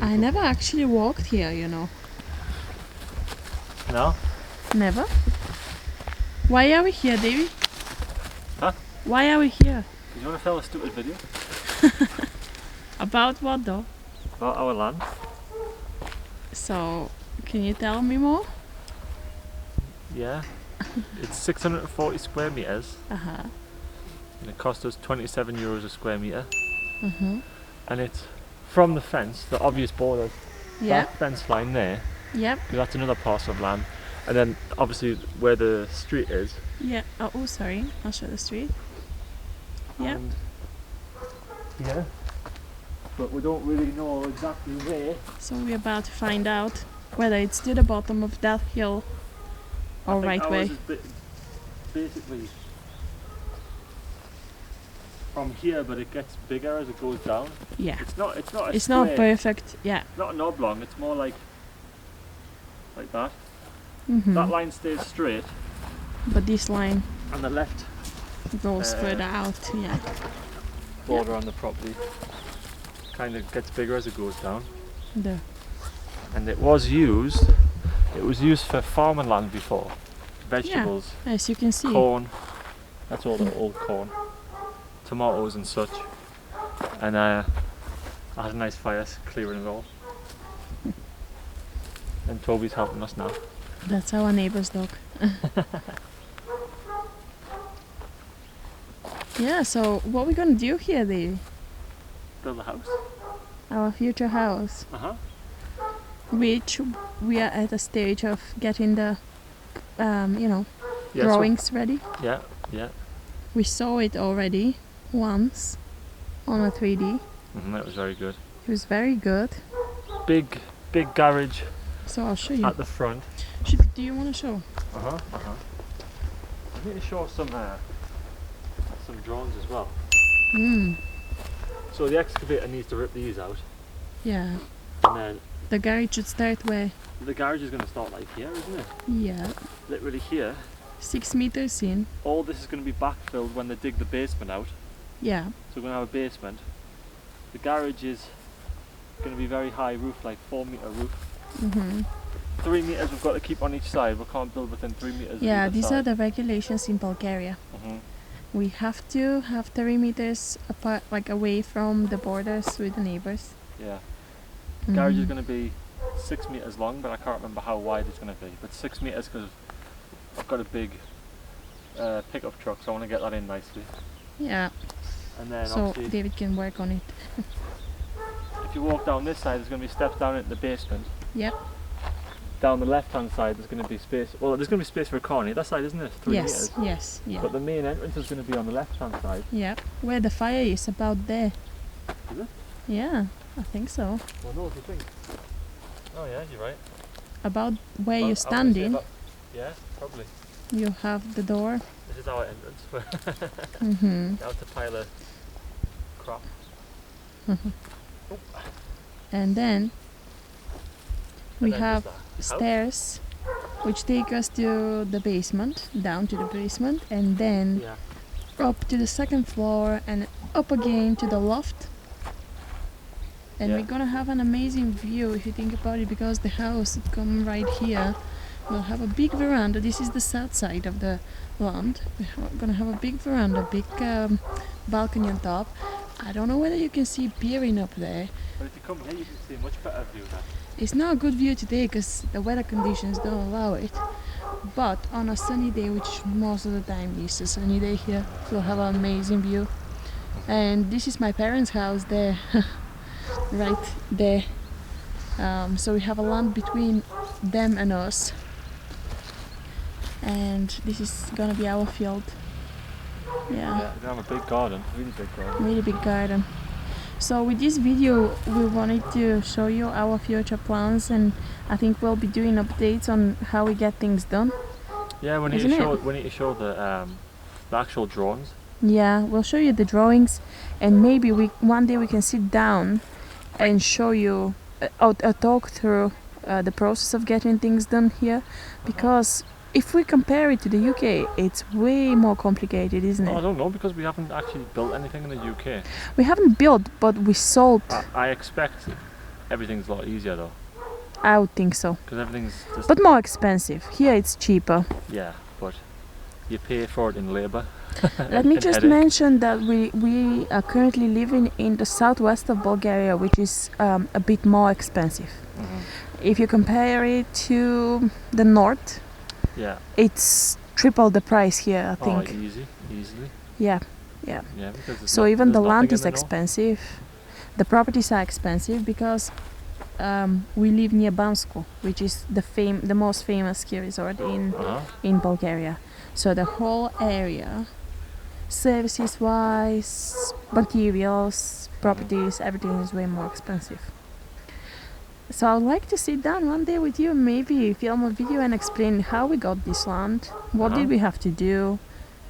I never actually walked here, you know. No? Never? Why are we here, Davey? Huh? Why are we here? Do you want to film a stupid video? About what though? About our land? So, can you tell me more? Yeah. It's 640 square metres. Uh-huh. And it cost us 27 euros a square metre. Uh-huh. And it's from the fence, the obvious border, Yep. that fence line there, Yep. because that's another parcel of land. And then obviously where the street is. Yeah. Oh, sorry. I'll show the street. Yep. And yeah. But we don't really know exactly where. So we're about to find out whether it's to the bottom of that hill or right way. Ours is basically from here, but it gets bigger as it goes down. Yeah. It's not a It's square, not perfect. Yeah. not an oblong, it's more like that. Mm-hmm. That line stays straight But this line and the left goes further out. Yeah. border on the property kind of gets bigger as it goes down. There. And it was used for farming land before. Vegetables, As you can see. corn, that's all the old corn, tomatoes and such. And I had a nice fire clearing it all. And Toby's helping us now. That's our neighbor's dog. Yeah, so what are we gonna do here, Davey? Build a house. Our future house, Uh-huh. which we are at a stage of getting the, Yeah, drawings ready. yeah, yeah. We saw it already once on a 3D. That was very good. It was very good. Big garage So I'll show you. at the front. Do you want to show? Uh-huh, uh-huh. I need to show some drones as well. Mm. So the excavator needs to rip these out, Yeah. and then The garage should start where? the garage is going to start like here, isn't it? Yeah. Literally here. 6 meters in. All this is going to be backfilled when they dig the basement out. Yeah. So we're going to have a basement. The garage is going to be very high roof, like 4-meter roof. Mm-hmm. 3 meters we've got to keep on each side. We can't build within 3 meters. Yeah, either these side. are the regulations in Bulgaria. Mhm. We have to have 3 meters apart, like away from the borders with the neighbors. Yeah. The garage is Mhm. going to be 6 meters long, but I can't remember how wide it's going to be. But 6 meters because I've got a big pickup truck, so I want to get that in nicely. Yeah. And then So obviously, David can work on it. if you walk down this side, there's going to be steps down into the basement. Yep. Down the left-hand side, there's going to be space. Well, there's going to be space for a car on that side, isn't it? 3 Yes. meters. Yes. Yeah. But the main entrance is going to be on the left-hand side. Yeah. Where the fire is, about there. Is it? Yeah, I think so. Well, no, what do you think? Oh yeah, you're right. About where Well, you're standing, yeah, probably. you have the door. This is our entrance. Mm-hmm. Out to pile of crap. And then we And then have there's that house. stairs which take us to the basement, down to the basement, and then Yeah. up to the second floor and up again to the loft. And Yeah. we're gonna have an amazing view if you think about it, because the house would come right here. We'll have a big veranda. This is the south side of the land. We're gonna have a big veranda, big balcony on top. I don't know whether you can see peering up there. But if you come here, you can see a much better view now. It's not a good view today because the weather conditions don't allow it. But on a sunny day, which most of the time is a sunny day here, we'll have an amazing view. And this is my parents' house there, right there. So we have a land between them and us. And this is gonna be our field. Yeah. We're gonna have a big garden, really big garden. Really big garden. So with this video we wanted to show you our future plans, and I think we'll be doing updates on how we get things done. Yeah, we need Isn't to it? show. We need to show the actual drawings. Yeah, we'll show you the drawings, and maybe one day we can sit down and show you a talk through the process of getting things done here, because if we compare it to the UK, it's way more complicated, isn't Oh, I it? don't know, because we haven't actually built anything in the UK. We haven't built, but we sold. I expect everything's a lot easier though, I would think so. because everything's just But more expensive. Here it's cheaper. yeah, but you pay for it in labour. Let me and just headache. mention that we are currently living in the southwest of Bulgaria, which is a bit more expensive. Mhm. If you compare it to the north, Yeah. it's triple the price here, I think. Oh, easily. Yeah. Yeah, because So even the there's land nothing is in the north. expensive. The properties are expensive because we live near Bansko, which is the most famous ski resort in Bulgaria. So the whole area, services wise, materials, properties, everything is way more expensive. So I'd like to sit down one day with you, maybe film a video and explain how we got this land, what did we have to do,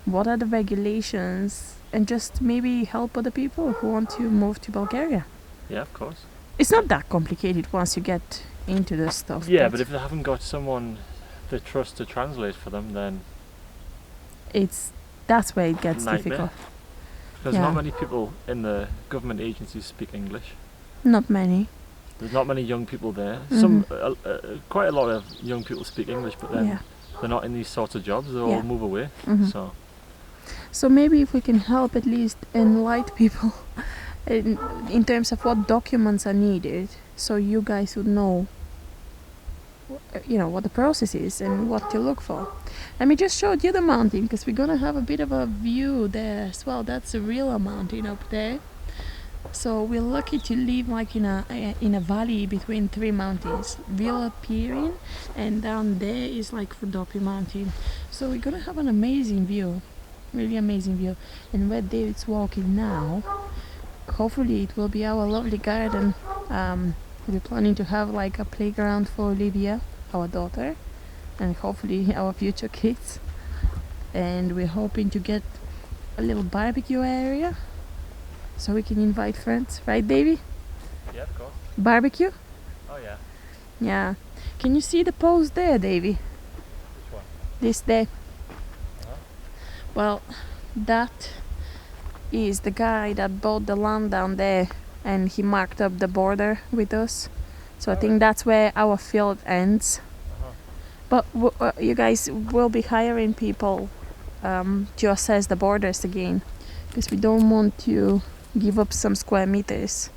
what are the regulations, and just maybe help other people who want to move to Bulgaria. Yeah, of course. It's not that complicated once you get into the stuff. Yeah, but if they haven't got someone they trust to translate for them, then that's where it gets nightmare. difficult. Because Yeah. not many people in the government agencies speak English. Not many. There's not many young people there. Mhm. Quite a lot of young people speak English, but then Yeah. they're not in these sorts of jobs. They Yeah. all move away. Mhm. So maybe if we can help at least enlighten people in terms of what documents are needed, so you guys would know, what the process is and what to look for. Let me just show you the mountain, because we're gonna have a bit of a view there as well. That's a real mountain up there. So we're lucky to live like in a valley between three mountains, Villa Pirin, and down there is like Rodopi Mountain. So we're gonna have an amazing view, really amazing view. And where David's walking now, hopefully it will be our lovely garden. We're planning to have like a playground for Olivia, our daughter, and hopefully our future kids. And we're hoping to get a little barbecue area, so we can invite friends, right, Davy? Yeah, of course. Barbecue? Oh yeah. Yeah. Can you see the post there, Davy? Which one? This there. Uh-huh. Well, that is the guy that bought the land down there, and he marked up the border with us. So I think that's where our field ends. But you guys will be hiring people to assess the borders again, because we don't want to give up some square meters.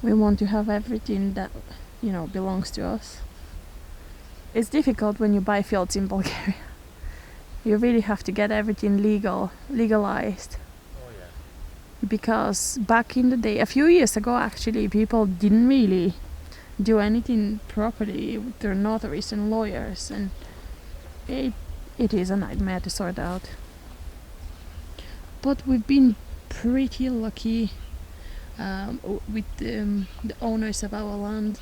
We want to have everything that belongs to us. It's difficult when you buy fields in Bulgaria. You really have to get everything legalized. Oh yeah. Because back in the day, a few years ago actually, people didn't really do anything properly with their notaries and lawyers, and it is a nightmare to sort out. But we've been pretty lucky with the owners of our land.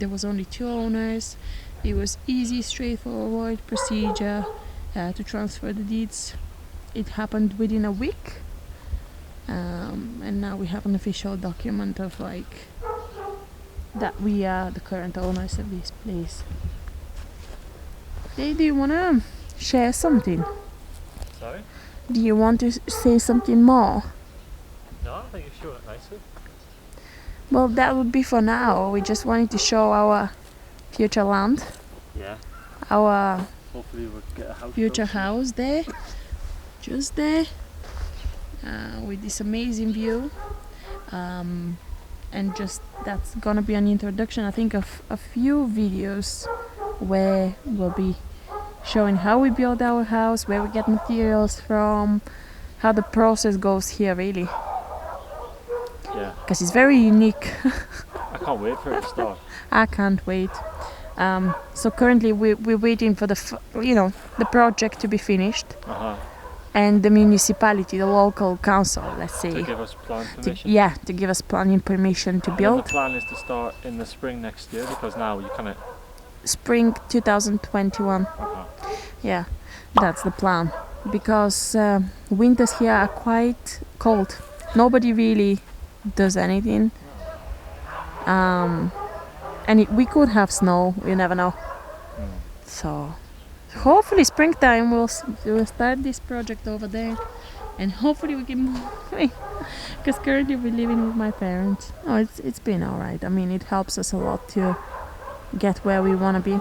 There was only 2 owners. It was easy, straightforward procedure to transfer the deeds. It happened within a week, and now we have an official document of that we are the current owners of this place. Hey, do you wanna share something? Sorry? Do you want to say something more? No, I think you've shown it nicely. Well, that would be for now. We just wanted to show our future land, Yeah. our Hopefully we'll get a house. future built. house there, just there, with this amazing view. And just that's gonna be an introduction, I think, of a few videos where we'll be showing how we build our house, where we get materials from, how the process goes here, really, Yeah. because it's very unique. I can't wait for it to start. I can't wait. So currently we're waiting for the project to be finished, and the municipality, the local council, let's say, To give us plan permission. to give us planning permission to And build. the plan is to start in the spring next year, because now you kind of. Spring 2021. Yeah, that's the plan, because winters here are quite cold. Nobody really does anything. And we could have snow, you never know. So hopefully springtime we'll start this project over there, and hopefully we can move. Because currently we're living with my parents. Oh, it's been all right. I mean, it helps us a lot to get where we want to be.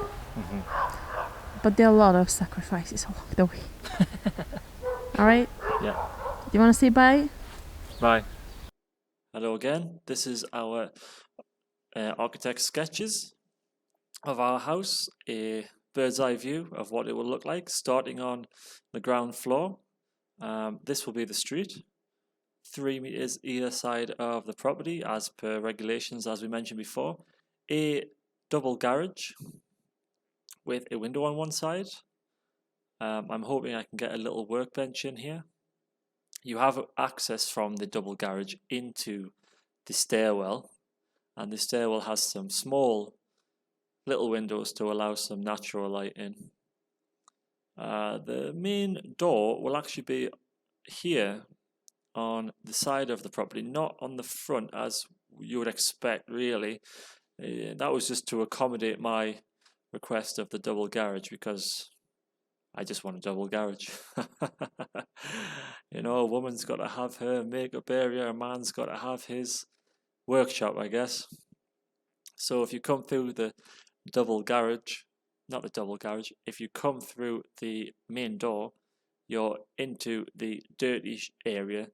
But there are a lot of sacrifices along the way. All right. Yeah. Do you want to say bye? Bye. Hello again. This is our architect sketches of our house, a bird's eye view of what it will look like, starting on the ground floor. This will be the street, 3 meters either side of the property as per regulations, as we mentioned before. A double garage with a window on one side. I'm hoping I can get a little workbench in here. You have access from the double garage into the stairwell, and the stairwell has some small little windows to allow some natural light in. The main door will actually be here on the side of the property, not on the front as you would expect, really. That was just to accommodate my request of the double garage, because I just want a double garage. You know, a woman's got to have her makeup area, a man's got to have his workshop, I guess. So if you come through the double garage, not the double garage, if you come through the main door, you're into the dirty area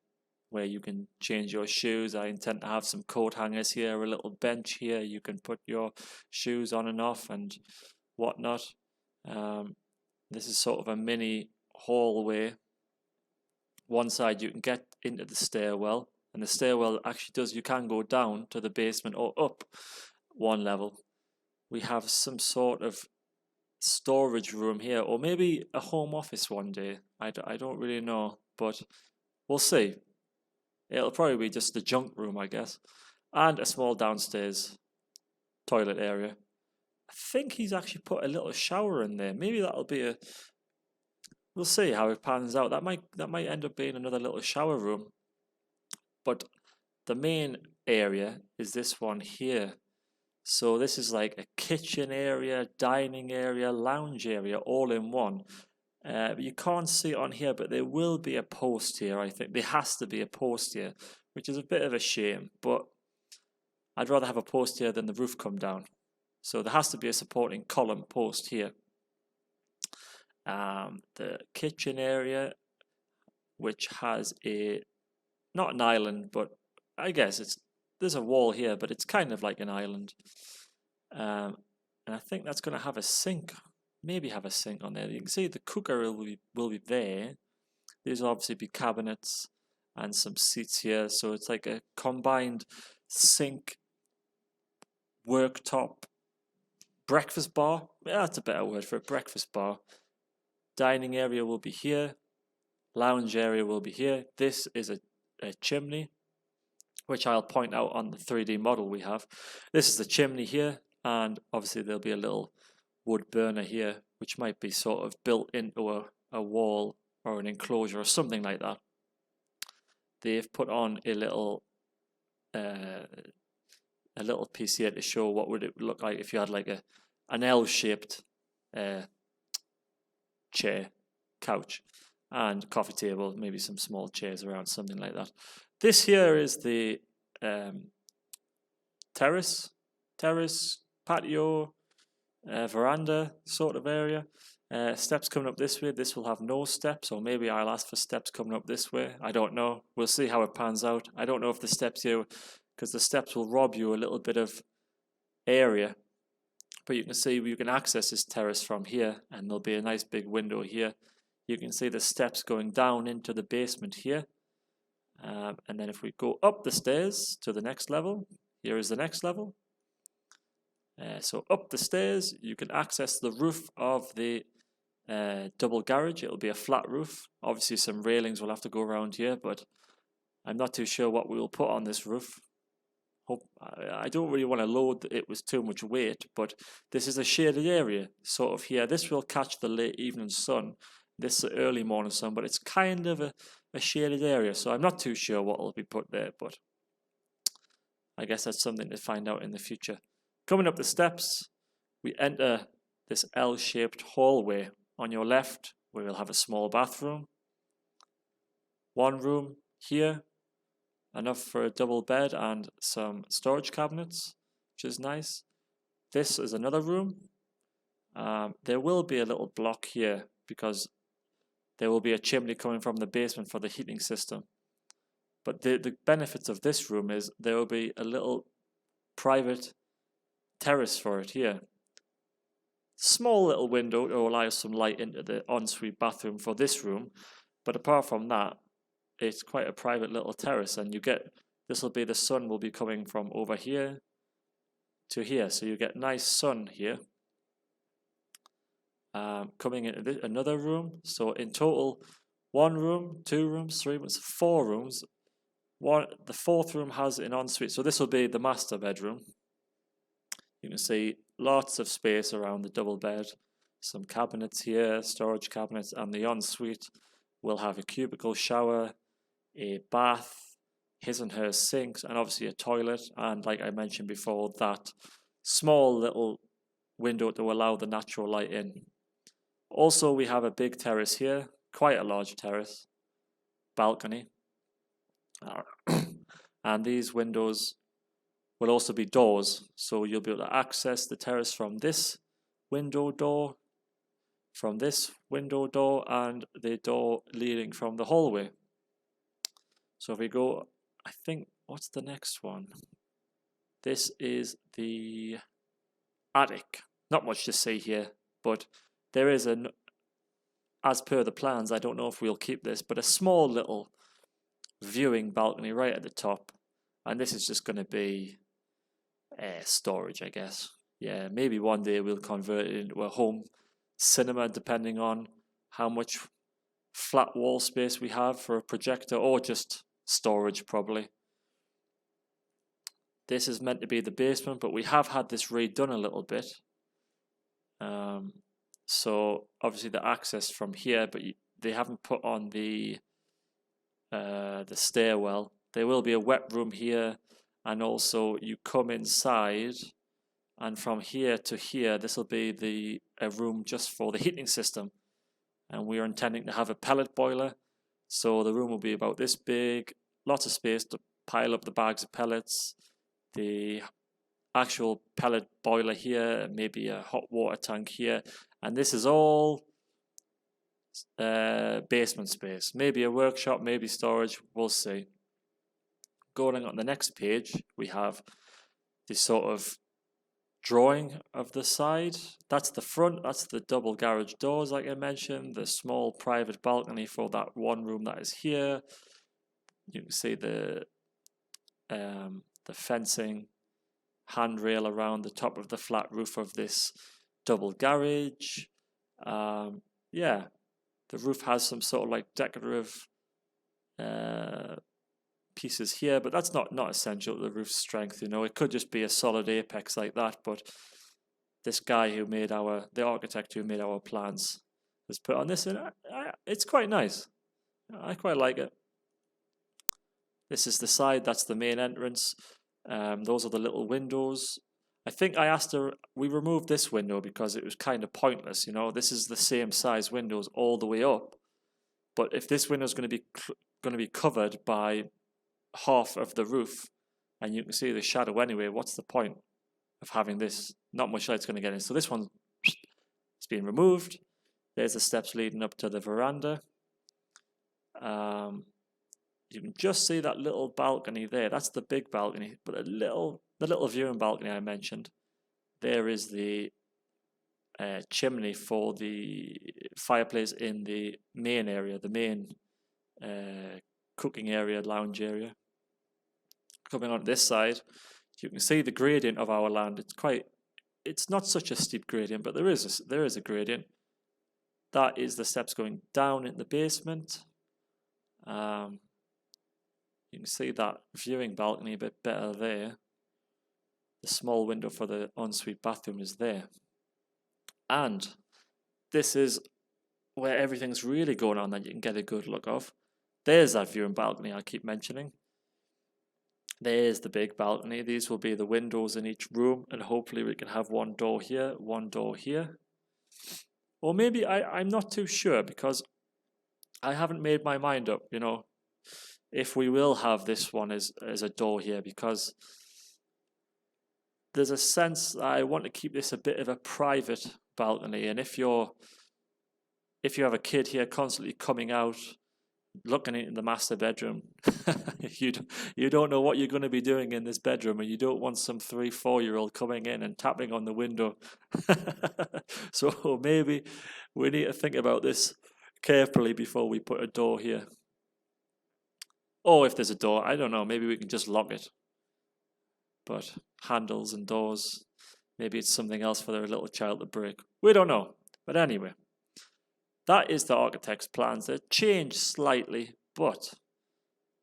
where you can change your shoes. I intend to have some coat hangers here, a little bench here. You can put your shoes on and off and whatnot. This is sort of a mini hallway. One side you can get into the stairwell, and the stairwell actually does, you can go down to the basement or up one level. We have some sort of storage room here, or maybe a home office one day. I don't really know, but we'll see. It'll probably be just the junk room, I guess, and a small downstairs toilet area. I think he's actually put a little shower in there. Maybe that'll be a... We'll see how it pans out. That might end up being another little shower room. But the main area is this one here. So this is like a kitchen area, dining area, lounge area, all in one. You can't see it on here, but there will be a post here, I think. There has to be a post here, which is a bit of a shame. But I'd rather have a post here than the roof come down. So there has to be a supporting column post here. The kitchen area, which has not an island, but I guess there's a wall here, but it's kind of like an island. And I think that's going to have a sink, maybe have a sink on there. You can see the cooker will be there. These will obviously be cabinets and some seats here. So it's like a combined sink, worktop, breakfast bar. Yeah, that's a better word for a breakfast bar. Dining area will be here. Lounge area will be here. This is a chimney, which I'll point out on the 3D model we have. This is the chimney here, and obviously there'll be a little wood burner here, which might be sort of built into a wall or an enclosure or something like that. They've put on a little piece here to show what would it look like if you had like an L-shaped chair, couch, and coffee table, maybe some small chairs around, something like that. This here is the terrace, patio, veranda sort of area. Steps coming up this way. This will have no steps, or maybe I'll ask for steps coming up this way. I don't know. We'll see how it pans out. I don't know if the steps here, because the steps will rob you a little bit of area. But you can see you can access this terrace from here, and there'll be a nice big window here. You can see the steps going down into the basement here. And then if we go up the stairs to the next level, here is the next level. So up the stairs, you can access the roof of the double garage. It'll be a flat roof. Obviously some railings will have to go around here, but I'm not too sure what we will put on this roof. I don't really want to load it with too much weight, but this is a shaded area sort of here. This will catch the late evening sun. This is the early morning sun, but it's kind of a shaded area, so I'm not too sure what will be put there, but I guess that's something to find out in the future. Coming up the steps, we enter this L-shaped hallway. On your left, we will have a small bathroom. one room here, enough for a double bed and some storage cabinets, which is nice. This is another room. There will be a little block here because there will be a chimney coming from the basement for the heating system. But the benefits of this room is there will be a little private terrace for it here. Small little window to allow some light into the ensuite bathroom for this room. But apart from that, it's quite a private little terrace, and this will be the sun will be coming from over here to here. So you get nice sun here. Coming into another room. So in total, 1 room, 2 rooms, 3 rooms, 4 rooms. The 4th room has an ensuite. So this will be the master bedroom. You can see lots of space around the double bed. Some cabinets here, storage cabinets, and the ensuite will have a cubicle shower, a bath, his and her sinks, and obviously a toilet. And like I mentioned before, that small little window to allow the natural light in. Also, we have a big terrace here, quite a large terrace, balcony. And these windows will also be doors, so you'll be able to access the terrace from this window door, and the door leading from the hallway. So if we go, I think, what's the next one? This is the attic. Not much to see here, but there is as per the plans, I don't know if we'll keep this, but a small little viewing balcony right at the top. And this is just going to be storage, I guess. Yeah, maybe one day we'll convert it into a home cinema, depending on how much flat wall space we have for a projector, or just storage probably. This is meant to be the basement, but we have had this redone a little bit. So obviously the access from here, but they haven't put on the stairwell. There will be a wet room here, and also you come inside, and from here to here, this will be a room just for the heating system. And we are intending to have a pellet boiler, so the room will be about this big, lots of space to pile up the bags of pellets, the actual pellet boiler here, maybe a hot water tank here, and this is all basement space. Maybe a workshop, maybe storage, we'll see. Going on the next page, we have this sort of drawing of the side. That's the front, that's the double garage doors like I mentioned, the small private balcony for that one room that is here. You can see the fencing, handrail around the top of the flat roof of this double garage. Yeah, the roof has some sort of like decorative pieces here, but that's not essential to the roof's strength. You know, it could just be a solid apex like that, but this guy who made the architect who made our plans has put on this, and it's quite nice. I quite like it. This is the side, that's the main entrance. Those are the little windows. I think I asked her, we removed this window because it was kind of pointless, you know. This is the same size windows all the way up. But if this window is going to be covered by half of the roof, and you can see the shadow anyway, what's the point of having this? Not much light's going to get in. So this one, it's been removed. There's the steps leading up to the veranda. You can just see that little balcony there. That's the big balcony, but the little viewing balcony I mentioned, there is the chimney for the fireplace in the main area, the main cooking area, lounge area. Coming on this side, you can see the gradient of our land. It's not such a steep gradient, but there is a gradient. That is the steps going down in the basement. You can see that viewing balcony a bit better there. The small window for the ensuite bathroom is there. And this is where everything's really going on that you can get a good look of. There's that viewing balcony I keep mentioning. There's the big balcony. These will be the windows in each room, and hopefully we can have one door here, one door here. Or maybe I'm not too sure, because I haven't made my mind up, you know. if we will have this one as a door here, because there's a sense that I want to keep this a bit of a private balcony. And if you have a kid here constantly coming out, looking into the master bedroom, you don't know what you're going to be doing in this bedroom, and you don't want some 3-4-year-old coming in and tapping on the window. So maybe we need to think about this carefully before we put a door here. Or if there's a door, I don't know, maybe we can just lock it. But handles and doors, maybe it's something else for their little child to break. We don't know. But anyway, that is the architect's plans. They changed slightly, but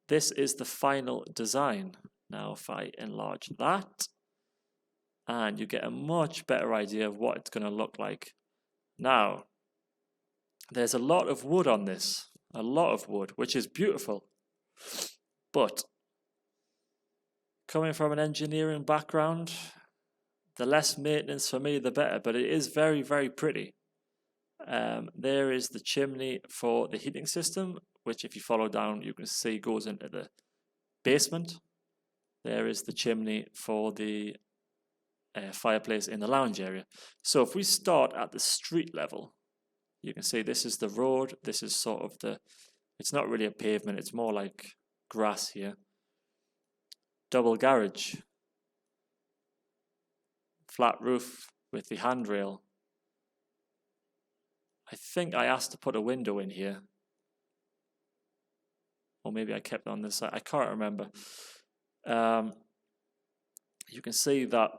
this is the final design. Now if I enlarge that, and you get a much better idea of what it's going to look like. Now, there's a lot of wood on this, a lot of wood, which is beautiful. But coming from an engineering background, the less maintenance for me, the better. But it is very, very pretty. There is the chimney for the heating system, which if you follow down, you can see goes into the basement. There is the chimney for the fireplace in the lounge area. So if we start at the street level, you can see this is the road. This is sort of it's not really a pavement. It's more like grass here. Double garage. Flat roof with the handrail. I think I asked to put a window in here. Or maybe I kept it on this side. I can't remember. You can see that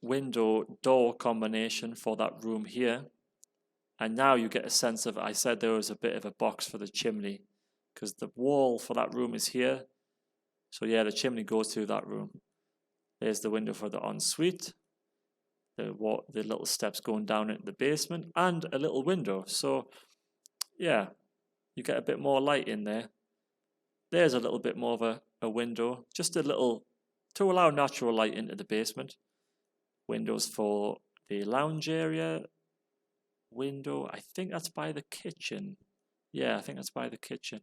window door combination for that room here. And now you get a sense of, I said there was a bit of a box for the chimney, because the wall for that room is here. So yeah, the chimney goes through that room. There's the window for the ensuite. The little steps going down into the basement, and a little window. So yeah, you get a bit more light in there. There's a little bit more of a window, just a little, to allow natural light into the basement. Windows for the lounge area. Window, I think that's by the kitchen. Yeah, I think that's by the kitchen.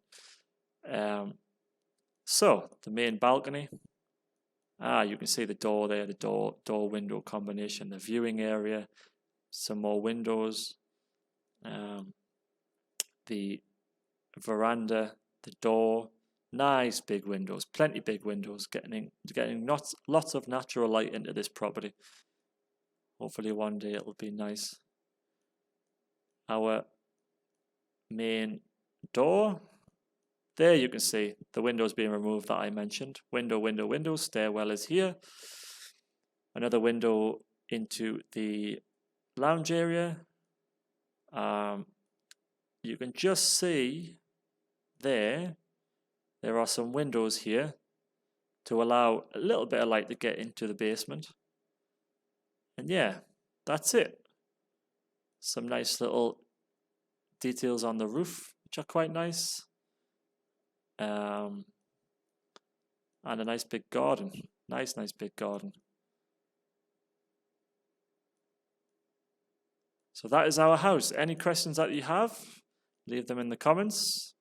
So the main balcony. You can see the door there, the door window combination, the viewing area, some more windows, the veranda, the door, nice big windows, plenty big windows, getting lots of natural light into this property. Hopefully one day it'll be nice. Our main door. There you can see the windows being removed that I mentioned. Window, stairwell is here. Another window into the lounge area. You can just see there are some windows here to allow a little bit of light to get into the basement. And yeah, that's it. Some nice little details on the roof, which are quite nice. And a nice big garden. Nice big garden. So that is our house. Any questions that you have, leave them in the comments.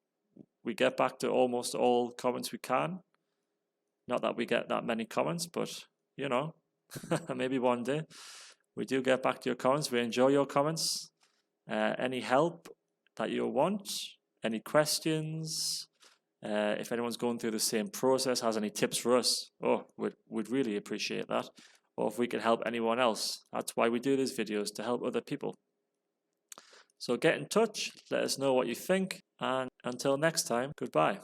We get back to almost all comments we can. Not that we get that many comments, but you know, maybe one day. We do get back to your comments. We enjoy your comments. Any help that you want, any questions, if anyone's going through the same process, has any tips for us, we'd really appreciate that. Or if we could help anyone else. That's why we do these videos, to help other people. So get in touch, let us know what you think, and until next time, goodbye.